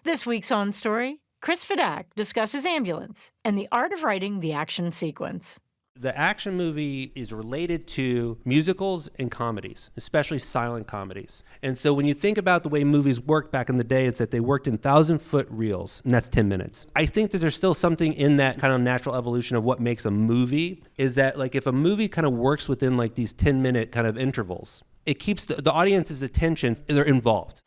This week's On Story, Chris Fedak discusses Ambulance and the art of writing the action sequence. The action movie is related to musicals and comedies, especially silent comedies. And so when you think about the way movies worked back in the day, it's that they worked in 1,000-foot reels, and that's 10 minutes. I think that there's still something in that kind of natural evolution of what makes a movie, is that like if a movie kind of works within like these 10-minute kind of intervals, it keeps the audience's attention, they're involved.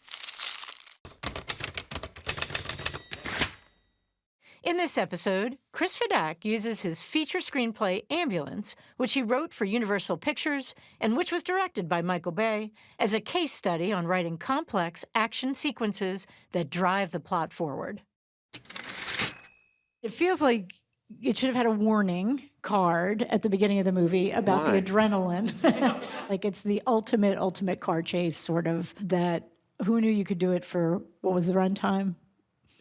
In this episode, Chris Fedak uses his feature screenplay Ambulance, which he wrote for Universal Pictures and which was directed by Michael Bay, as a case study on writing complex action sequences that drive the plot forward. It feels like it should have had a warning card at the beginning of the movie about the adrenaline. Like it's the ultimate car chase, sort of, that who knew you could do it for, what was the runtime?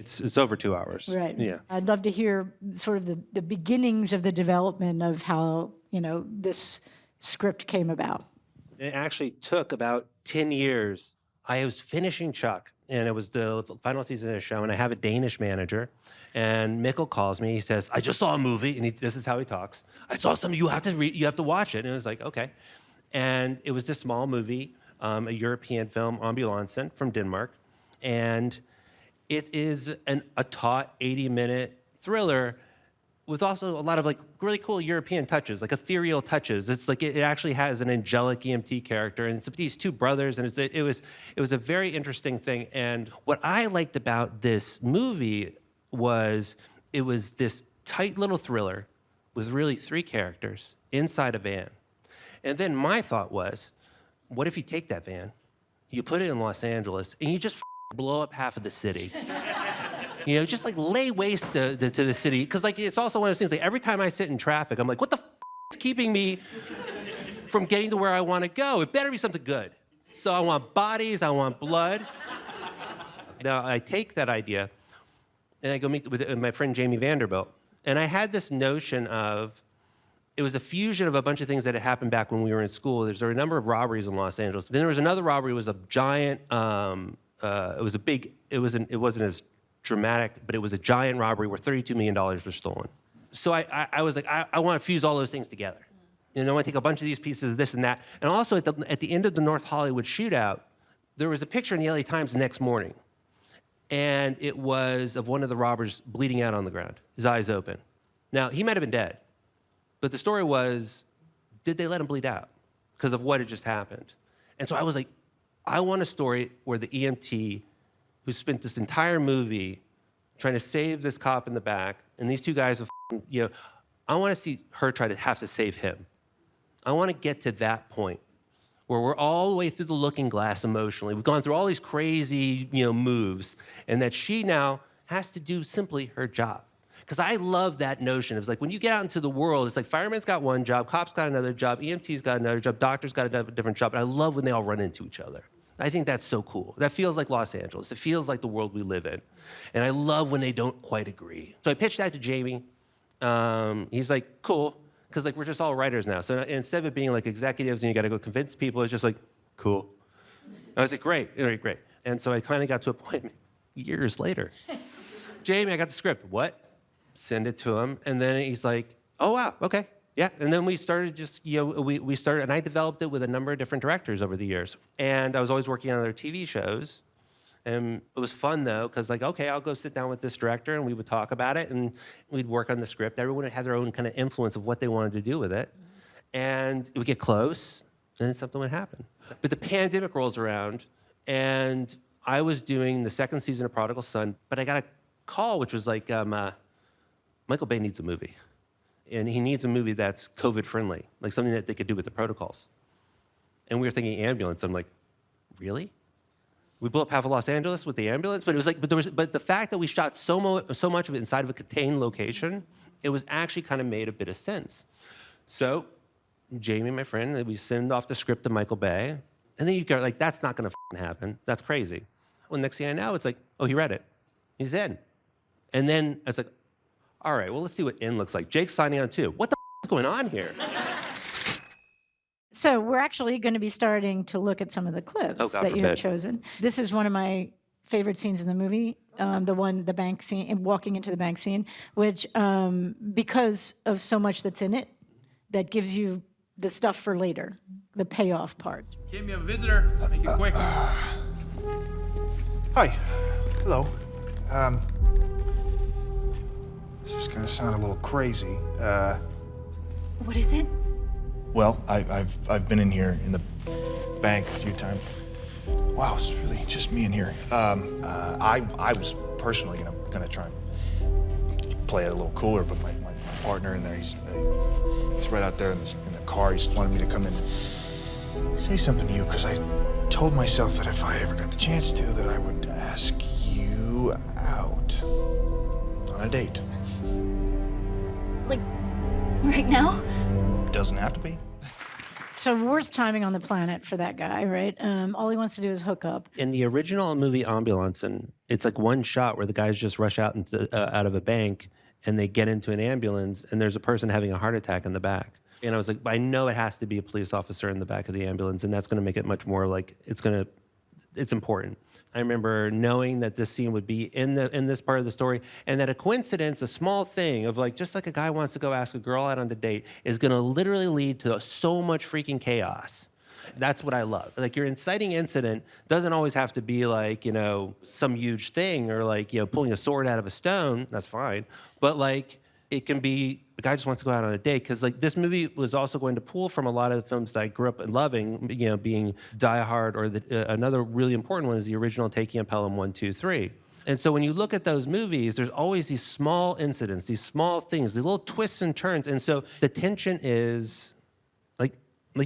It's over 2 hours. Right. Yeah. I'd love to hear sort of the beginnings of the development of how, this script came about. It actually took about 10 years. I was finishing Chuck, and it was the final season of the show, and I have a Danish manager, and Mikkel calls me. He says, I just saw a movie, and this is how he talks. I saw something, you have to watch it. And I was like, okay. And it was this small movie, a European film, Ambulancen, from Denmark. And it is a taut 80-minute thriller with also a lot of like really cool European touches, like ethereal touches. It's like it actually has an angelic EMT character, and it's these two brothers, and it was a very interesting thing. And what I liked about this movie was it was this tight little thriller with really three characters inside a van. And then my thought was, what if you take that van, you put it in Los Angeles, and you just blow up half of the city? Just like lay waste to the city. Because like it's also one of those things, like every time I sit in traffic, I'm like, what the is keeping me from getting to where I want to go? It better be something good. So I want bodies, I want blood. Now I take that idea and I go meet with my friend Jamie Vanderbilt. And I had this notion of, it was a fusion of a bunch of things that had happened back when we were in school. There were a number of robberies in Los Angeles. Then there was another robbery. It was a giant, it wasn't as dramatic, but it was a giant robbery where $32 million was stolen. So I was like, I want to fuse all those things together. I want to take a bunch of these pieces of this and that. And also at the end of the North Hollywood shootout, there was a picture in the LA Times the next morning. And it was of one of the robbers bleeding out on the ground, his eyes open. Now, he might have been dead, but the story was, did they let him bleed out because of what had just happened? And so I was like, I want a story where the EMT who spent this entire movie trying to save this cop in the back, and these two guys have, I want to see her try to have to save him. I want to get to that point where we're all the way through the looking glass emotionally. We've gone through all these crazy, moves, and that she now has to do simply her job. Because I love that notion. It's like when you get out into the world, it's like fireman's got one job, cop's got another job, EMT's got another job, doctor's got a different job. And I love when they all run into each other. I think that's so cool. That feels like Los Angeles. It feels like the world we live in. And I love when they don't quite agree. So I pitched that to Jamie. He's like, cool, because like we're just all writers now. So instead of it being like executives and you got to go convince people, it's just like, cool. I was like, great. And so I kind of got to a point years later. Jamie, I got the script. What? Send it to him. And then he's like, oh, wow, okay. Yeah, and then we started we started, and I developed it with a number of different directors over the years. And I was always working on other TV shows. And it was fun, though, because like, okay, I'll go sit down with this director, and we would talk about it, and we'd work on the script. Everyone had their own kind of influence of what they wanted to do with it. And it would get close, and then something would happen. But the pandemic rolls around, and I was doing the second season of Prodigal Son, but I got a call, which was like, Michael Bay needs a movie. And he needs a movie that's COVID-friendly, like something that they could do with the protocols. And we were thinking ambulance. I'm like, really? We blew up half of Los Angeles with the ambulance? But it was like, but the fact that we shot so much of it inside of a contained location, it was actually kind of made a bit of sense. So Jamie, my friend, we send off the script to Michael Bay, and then you go like, that's not gonna happen. That's crazy. Well, next thing I know, it's like, oh, he read it. He's in. And then it's like, all right, well, let's see what in looks like. Jake's signing on too. What the is going on here? So we're actually going to be starting to look at some of the clips that you have chosen. This is one of my favorite scenes in the movie. The bank scene, walking into the bank scene, which because of so much that's in it, that gives you the stuff for later, the payoff part. Kim, you have a visitor. Make it quick. Hi. Hello. This is gonna sound a little crazy. What is it? Well, I've been in here in the bank a few times. Wow, it's really just me in here. I was personally gonna try and play it a little cooler, but my partner in there, he's right out there in the car. He just wanted me to come in and say something to you, because I told myself that if I ever got the chance to, that I would ask you out on a date. Like, right now? Doesn't have to be. So worst timing on the planet for that guy, right? All he wants to do is hook up. In the original movie Ambulance, and it's like one shot where the guys just rush out out of a bank and they get into an ambulance and there's a person having a heart attack in the back. And I was like, I know it has to be a police officer in the back of the ambulance, and that's going to make it much more like it's important. I remember knowing that this scene would be in this part of the story, and that a coincidence, a small thing of like, just like a guy wants to go ask a girl out on a date, is going to literally lead to so much freaking chaos. That's what I love. Like, your inciting incident doesn't always have to be like, some huge thing, or like, pulling a sword out of a stone. That's fine. But like, it can be a guy just wants to go out on a date, because like this movie was also going to pull from a lot of the films that I grew up loving, being Die Hard, or another really important one is the original Taking a Pelham 1, 2, 3. And so when you look at those movies, there's always these small incidents, these small things, these little twists and turns. And so the tension is like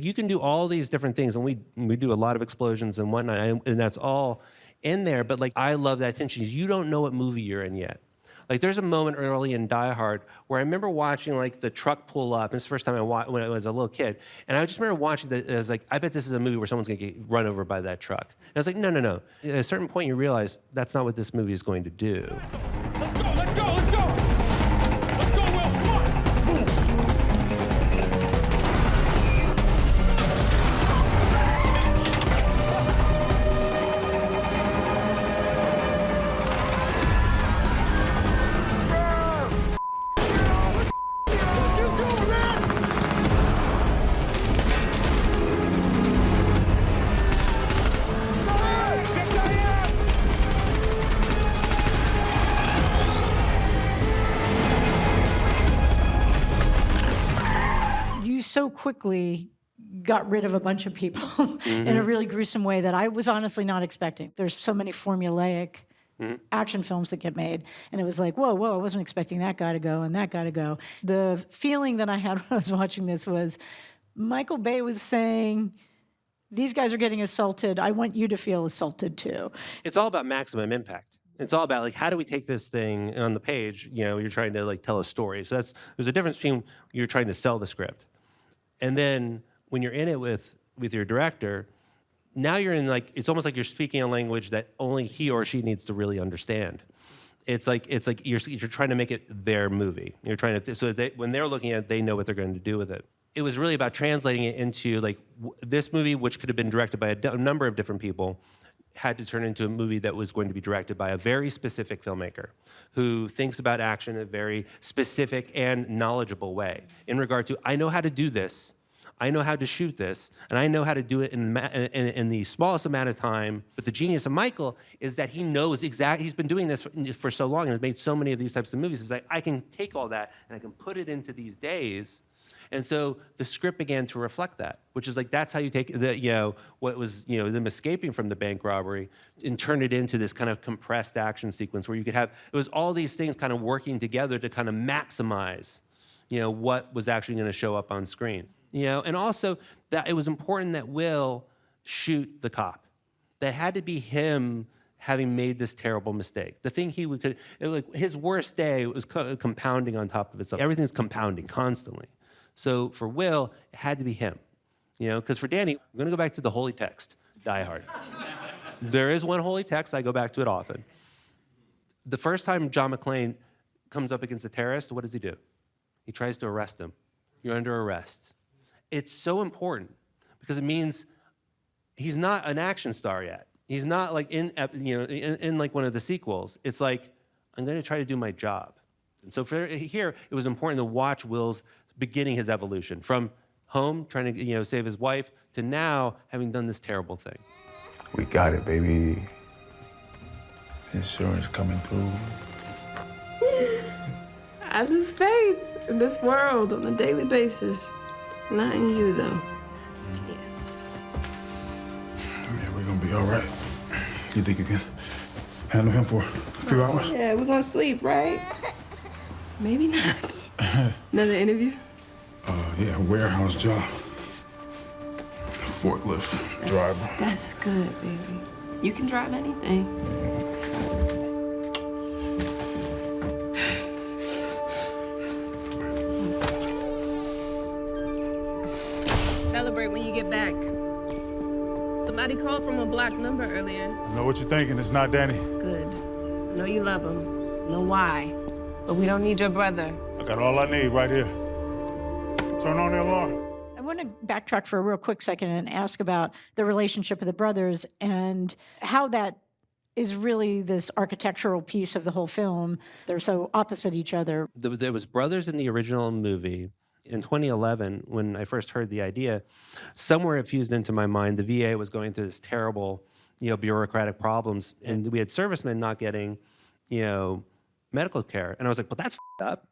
you can do all these different things, and we do a lot of explosions and whatnot, and that's all in there. But like, I love that tension. You don't know what movie you're in yet. Like, there's a moment early in Die Hard where I remember watching like the truck pull up. And it's the first time when I was a little kid. And I just remember watching that. I was like, I bet this is a movie where someone's going to get run over by that truck. And I was like, no. At a certain point, you realize that's not what this movie is going to do. Let's go! Let's go! Let's go! Let's go, Will! Come on! Move! So quickly got rid of a bunch of people in a really gruesome way that I was honestly not expecting. There's so many formulaic action films that get made, and it was like, whoa, I wasn't expecting that guy to go and that guy to go. The feeling that I had when I was watching this was Michael Bay was saying, these guys are getting assaulted. I want you to feel assaulted too. It's all about maximum impact. It's all about like, how do we take this thing on the page? You're trying to like tell a story. So there's a difference between you're trying to sell the script, and then when you're in it with your director, now you're in like, it's almost like you're speaking a language that only he or she needs to really understand. It's like you're trying to make it their movie. You're trying to, so that when they're looking at it, they know what they're going to do with it. It was really about translating it into like this movie, which could have been directed by a number of different people, had to turn into a movie that was going to be directed by a very specific filmmaker who thinks about action in a very specific and knowledgeable way in regard to, I know how to do this, I know how to shoot this, and I know how to do it in the smallest amount of time. But the genius of Michael is that he knows exactly, he's been doing this for so long and has made so many of these types of movies. It's like, I can take all that and I can put it into these days. And so the script began to reflect that, which is like, that's how you take what was, them escaping from the bank robbery and turn it into this kind of compressed action sequence where you could have, it was all these things kind of working together to kind of maximize, what was actually going to show up on screen. And also that it was important that Will shoot the cop. That had to be him having made this terrible mistake. The thing his worst day was compounding on top of itself. Everything's compounding constantly. So for Will, it had to be him, because for Danny, I'm going to go back to the holy text, Die Hard. There is one holy text, I go back to it often. The first time John McClane comes up against a terrorist, what does he do? He tries to arrest him. You're under arrest. It's so important because it means he's not an action star yet. He's not like in like one of the sequels. It's like, I'm going to try to do my job. And so for here, it was important to watch Will's beginning his evolution from home, trying to save his wife, to now having done this terrible thing. We got it, baby. Insurance coming through. I lose faith in this world on a daily basis. Not in you, though. Yeah, we're gonna be all right. You think you can handle him for a few hours? Yeah, we're gonna sleep, right? Maybe not. Another interview? Yeah, warehouse job. Forklift driver. That's good, baby. You can drive anything. Celebrate when you get back. Somebody called from a blocked number earlier. I know what you're thinking. It's not Danny. Good. I know you love him. Know why. But we don't need your brother. I got all I need right here. Turn on the alarm. I want to backtrack for a real quick second and ask about the relationship of the brothers and how that is really this architectural piece of the whole film. They're so opposite each other. There was brothers in the original movie. In 2011, when I first heard the idea, somewhere it fused into my mind. The VA was going through this terrible, bureaucratic problems, and we had servicemen not getting, medical care. And I was like, well, that's f***ed up.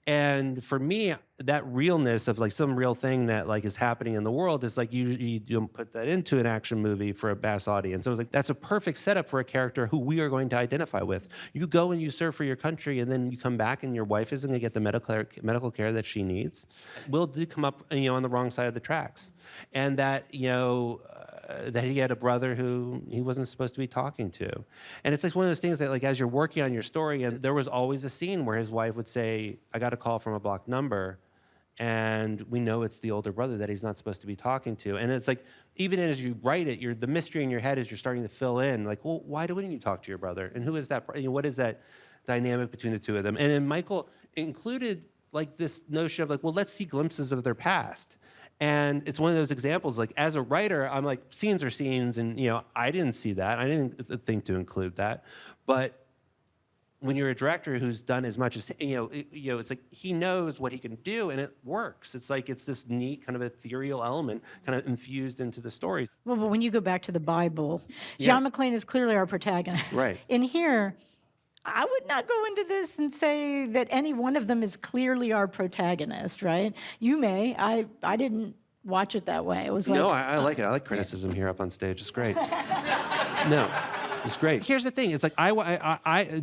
And for me, that realness of like some real thing that like is happening in the world is like you don't put that into an action movie for a mass audience. So I was like, that's a perfect setup for a character who we are going to identify with. You go and you serve for your country, and then you come back and your wife isn't going to get the medical care that she needs. Will did come up, on the wrong side of the tracks, and that that he had a brother who he wasn't supposed to be talking to. And it's like one of those things that like as you're working on your story, and there was always a scene where his wife would say, I got a call from a blocked number, and we know it's the older brother that he's not supposed to be talking to. And it's like, even as you write it, the mystery in your head is you're starting to fill in, like, well, why wouldn't you talk to your brother? And who is that? What is that dynamic between the two of them? And then Michael included like this notion of like, well, let's see glimpses of their past. And it's one of those examples, like as a writer, I'm like, scenes are scenes, and I didn't see that. I didn't think to include that. But when you're a director who's done as much as, it's like he knows what he can do, and it works. It's like it's this neat kind of ethereal element kind of infused into the story. Well, but when you go back to the Bible, John McClane is clearly our protagonist. Right. In here, I would not go into this and say that any one of them is clearly our protagonist, right? You may. I didn't watch it that way. It was like... No, I like it. I like criticism here up on stage. It's great. No, it's great. Here's the thing. It's like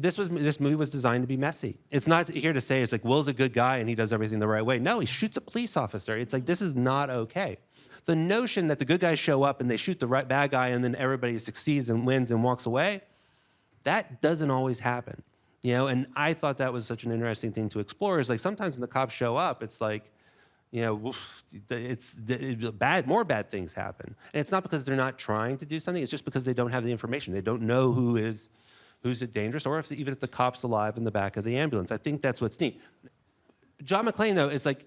this movie was designed to be messy. It's not here to say it's like Will's a good guy and he does everything the right way. No, he shoots a police officer. It's like this is not okay. The notion that the good guys show up and they shoot the bad guy and then everybody succeeds and wins and walks away, that doesn't always happen, and I thought that was such an interesting thing to explore. Is like sometimes when the cops show up, it's like, more bad things happen. And it's not because they're not trying to do something, it's just because they don't have the information. They don't know who's dangerous, or even if the cop's alive in the back of the ambulance. I think that's what's neat. John McClane, though, is like,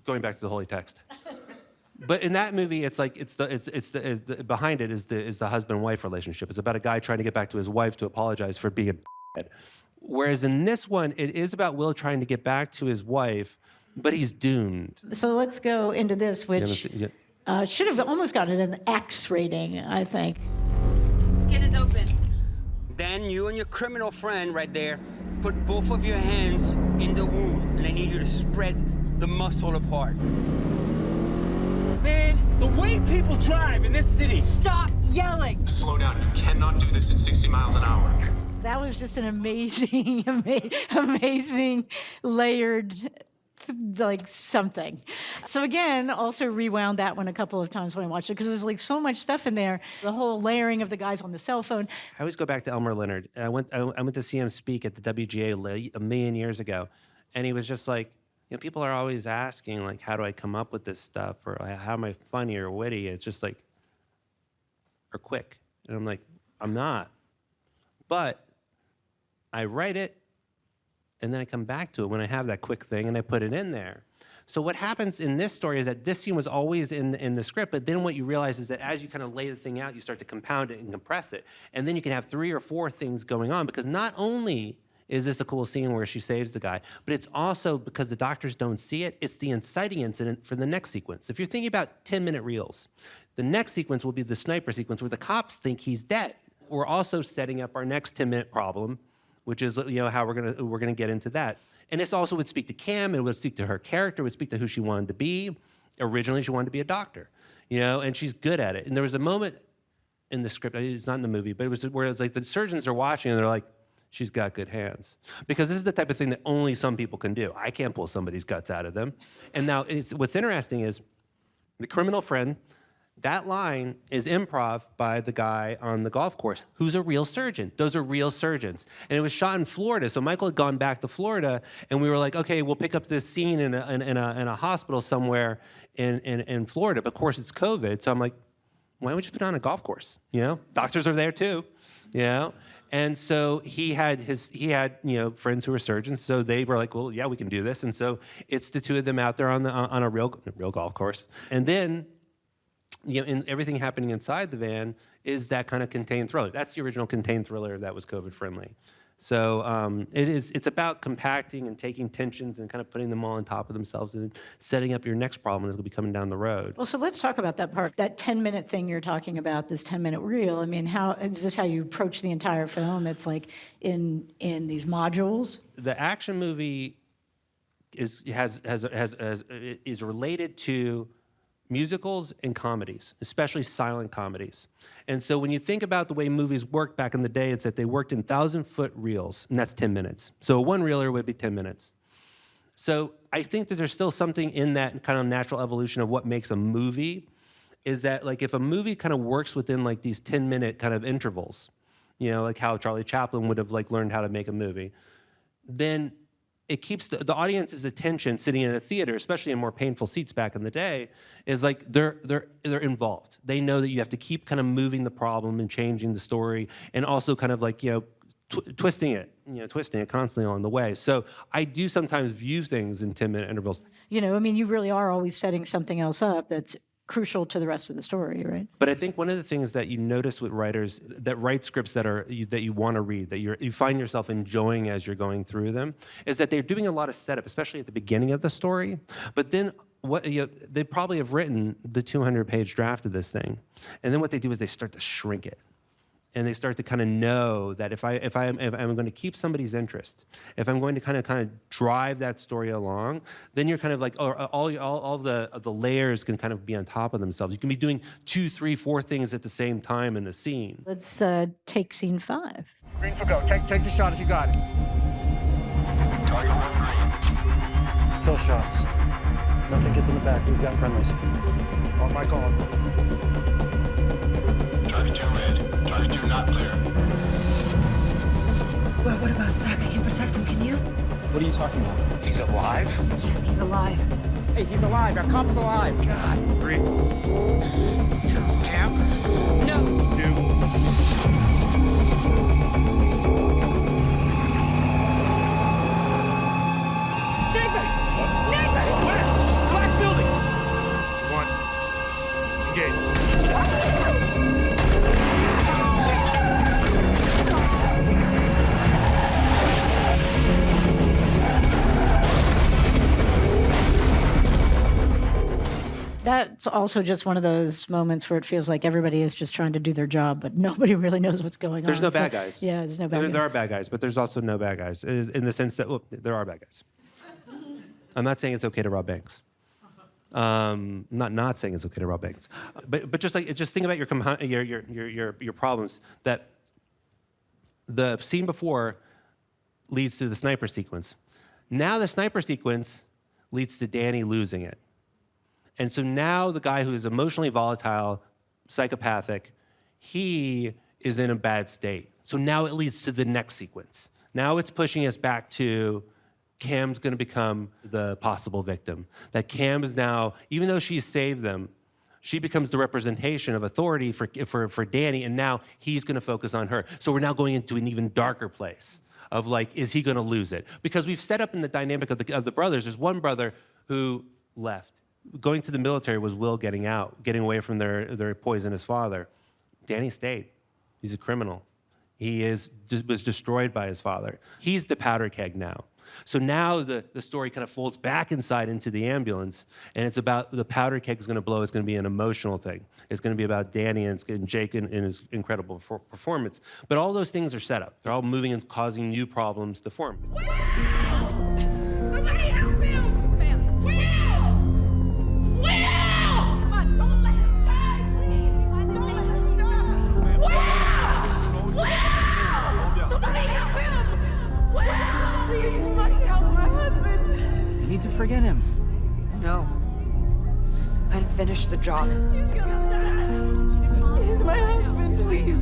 going back to the holy text. But in that movie, it's like behind it is the husband-wife relationship. It's about a guy trying to get back to his wife to apologize for being a d***head. Whereas in this one, it is about Will trying to get back to his wife, but he's doomed. So let's go into this, which should have almost gotten an X rating, I think. Skin is open. Then you and your criminal friend right there put both of your hands in the wound, and I need you to spread the muscle apart. Man, the way people drive in this city. Stop yelling. Slow down. You cannot do this at 60 miles an hour. That was just an amazing, amazing layered, like something. So again, also rewound that one a couple of times when I watched it because there was like so much stuff in there. The whole layering of the guys on the cell phone. I always go back to Elmer Leonard. I went to see him speak at the WGA a million years ago, and he was just like, people are always asking, like, how do I come up with this stuff? Or like, how am I funny or witty? It's just like, or quick. And I'm like, I'm not. But I write it, and then I come back to it when I have that quick thing, and I put it in there. So what happens in this story is that this scene was always in the script, but then what you realize is that as you kind of lay the thing out, you start to compound it and compress it. And then you can have 3 or 4 things going on, because not only is this a cool scene where she saves the guy, but it's also, because the doctors don't see it, it's the inciting incident for the next sequence. If you're thinking about 10-minute reels, the next sequence will be the sniper sequence where the cops think he's dead. We're also setting up our next 10-minute problem, which is, how we're gonna get into that. And this also would speak to Cam, it would speak to her character, it would speak to who she wanted to be. Originally, she wanted to be a doctor, and she's good at it. And there was a moment in the script, it's not in the movie, but it was where it's like the surgeons are watching and they're like, she's got good hands. Because this is the type of thing that only some people can do. I can't pull somebody's guts out of them. And now, what's interesting is the criminal friend, that line is improv by the guy on the golf course, who's a real surgeon. Those are real surgeons. And it was shot in Florida, so Michael had gone back to Florida, and we were like, okay, we'll pick up this scene in a hospital somewhere in Florida. But of course, it's COVID, so I'm like, why don't we just put it on a golf course? Doctors are there too, And so he had friends who were surgeons, so they were like, well, yeah, we can do this. And so it's the two of them out there on a real golf course. And then, in everything happening inside the van is that kind of contained thriller. That's the original contained thriller that was COVID friendly. So it's about compacting and taking tensions and kind of putting them all on top of themselves and setting up your next problem that's going to be coming down the road. Well, so let's talk about that part, that 10-minute thing you're talking about, this 10-minute reel. I mean, is this how you approach the entire film? It's like in these modules? The action movie is related to musicals and comedies, especially silent comedies. And so when you think about the way movies worked back in the day, it's that they worked in 1,000-foot reels, and that's 10 minutes. So a one reeler would be 10 minutes. So I think that there's still something in that kind of natural evolution of what makes a movie, is that like if a movie kind of works within like these 10-minute kind of intervals, like how Charlie Chaplin would have like learned how to make a movie, then it keeps the audience's attention sitting in a theater, especially in more painful seats back in the day, is like they're involved. They know that you have to keep kind of moving the problem and changing the story, and also kind of like twisting it constantly along the way. So I do sometimes view things in 10-minute intervals. You really are always setting something else up that's crucial to the rest of the story, right? But I think one of the things that you notice with writers that write scripts that you want to read, that you find yourself enjoying as you're going through them, is that they're doing a lot of setup, especially at the beginning of the story. But then they probably have written the 200-page draft of this thing, and then what they do is they start to shrink it. And they start to kind of know that if I'm going to keep somebody's interest, if I'm going to kind of drive that story along, then you're kind of like, all the layers can kind of be on top of themselves. You can be doing 2, 3, 4 things at the same time in the scene. Let's take scene 5. Green for go. Take the shot if you got it. Target 1-3. Kill shots. Nothing gets in the back. We've got friendlies. On my call. Target 2 red. Target 2 not clear. Well, what about Zach? I can protect him, can you? What are you talking about? He's alive? Yes, he's alive. Hey, he's alive. Our cop's alive. God. 3. Cam? No. 2. Snipers! Snipers! Where? Black building. 1. Engage. That's also just one of those moments where it feels like everybody is just trying to do their job, but nobody really knows what's going on. There's no bad guys. Yeah, there's no bad guys. There are bad guys, but there's also no bad guys in the sense that there are bad guys. I'm not saying it's okay to rob banks. I'm not saying it's okay to rob banks, but just think about your problems. That the scene before leads to the sniper sequence. Now the sniper sequence leads to Danny losing it. And so now the guy who is emotionally volatile, psychopathic, he is in a bad state. So now it leads to the next sequence. Now it's pushing us back to Cam's going to become the possible victim. That Cam is now, even though she's saved them, she becomes the representation of authority for Danny, and now he's going to focus on her. So we're now going into an even darker place of like, is he going to lose it? Because we've set up in the dynamic of the brothers, there's one brother who left. Going to the military was Will getting out, getting away from their poisonous father. Danny stayed. He's a criminal. He was destroyed by his father. He's the powder keg now. So now the story kind of folds back inside into the ambulance, and it's about the powder keg is going to blow. It's going to be an emotional thing. It's going to be about Danny and Jake and his incredible performance. But all those things are set up. They're all moving and causing new problems to form. Somebody help him! Will! Come on, don't let him die, please! Don't let him die! Will! Somebody help him! Will! Please, somebody help my husband! You need to forget him. No. I'd finish the job. He's gonna die. He's my husband, please.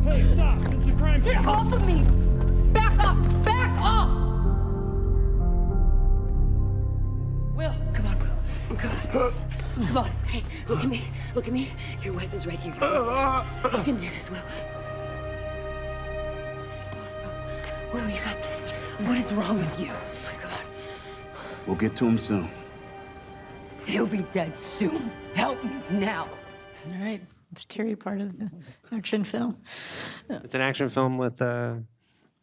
Hey, stop! This is a crime scene. Get off of me! Back up! Back off! Will, come on, Will. Come on. Come on. Hey, look at me. Look at me. Your wife is right here. You can do this, Will. Will, you got this. What is wrong with you? My God. We'll get to him soon. He'll be dead soon. Help me now. All right. It's a teary part of the action film. It's an action film with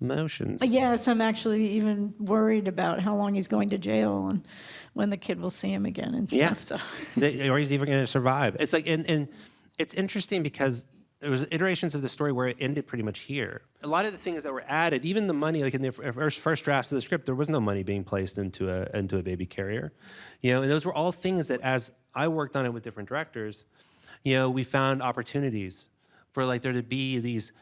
emotions. Yes, I'm actually even worried about how long he's going to jail and when the kid will see him again and stuff. Yeah. So. Or he's even going to survive. It's like, and it's interesting because there was iterations of the story where it ended pretty much here. A lot of the things that were added, even the money, like in the first drafts of the script, there was no money being placed into a baby carrier, and those were all things that, as I worked on it with different directors, we found opportunities for like there to be these.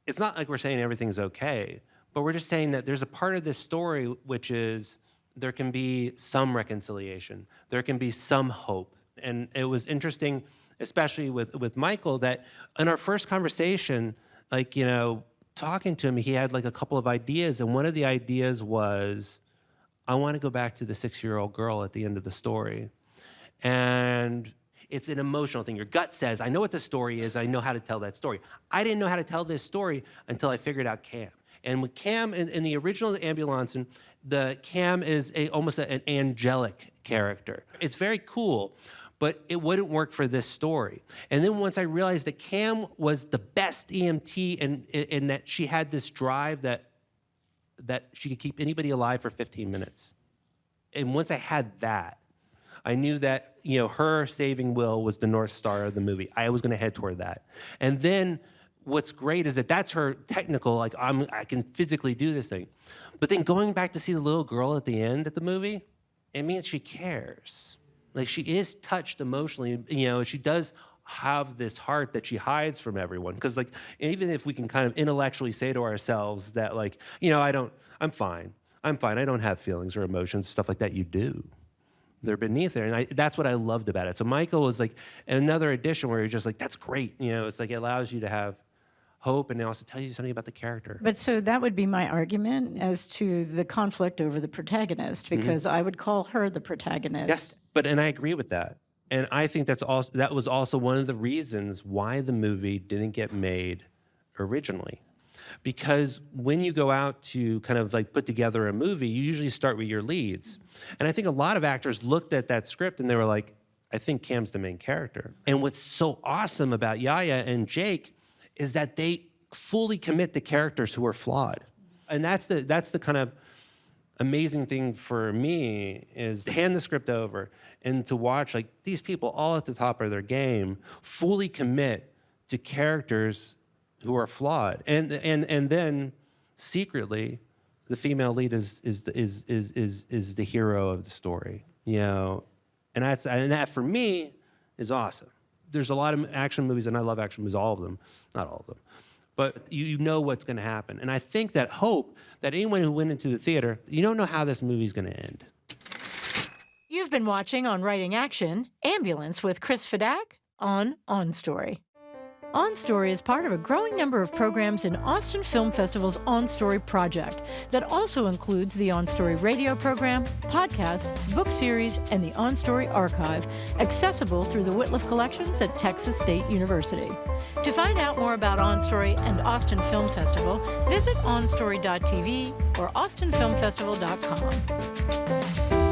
It's not like we're saying everything's okay, but we're just saying that there's a part of this story which is there can be some reconciliation, there can be some hope, and it was interesting, especially with Michael, that in our first conversation, talking to him, he had like a couple of ideas, and one of the ideas was, I want to go back to the 6-year-old girl at the end of the story. And it's an emotional thing. Your gut says, I know what the story is, I know how to tell that story. I didn't know how to tell this story until I figured out Cam. And with Cam, in the original Ambulance, the Cam is almost an angelic character. It's very cool, but it wouldn't work for this story. And then once I realized that Cam was the best EMT and that she had this drive that she could keep anybody alive for 15 minutes. And once I had that, I knew that her saving Will was the North Star of the movie. I was going to head toward that. And then what's great is that that's her technical, I can physically do this thing. But then going back to see the little girl at the end of the movie, it means she cares. Like, she is touched emotionally. She does have this heart that she hides from everyone. Because, even if we can kind of intellectually say to ourselves that, I'm fine. I don't have feelings or emotions, stuff like that, you do. They're beneath there. And that's what I loved about it. So Michael was like another addition where you're just like, that's great. It's like it allows you to have hope and it also tells you something about the character. But so that would be my argument as to the conflict over the protagonist, because I would call her the protagonist. Yes, and I agree with that. And I think that was also one of the reasons why the movie didn't get made originally. Because when you go out to kind of put together a movie, you usually start with your leads. And I think a lot of actors looked at that script and they were like, I think Cam's the main character. And what's so awesome about Yahya and Jake is that they fully commit to characters who are flawed. And that's the kind of amazing thing for me, is to hand the script over and to watch these people all at the top of their game fully commit to characters who are flawed, and then secretly, the female lead is the hero of the story, and that for me is awesome. There's a lot of action movies, and I love action movies, all of them, not all of them, but you know what's going to happen, and I think that hope that anyone who went into the theater, you don't know how this movie's going to end. You've been watching On Writing Action, Ambulance with Chris Fedak on OnStory. OnStory is part of a growing number of programs in Austin Film Festival's OnStory project that also includes the OnStory radio program, podcast, book series, and the OnStory archive, accessible through the Whitliff Collections at Texas State University. To find out more about OnStory and Austin Film Festival, visit onstory.tv or austinfilmfestival.com.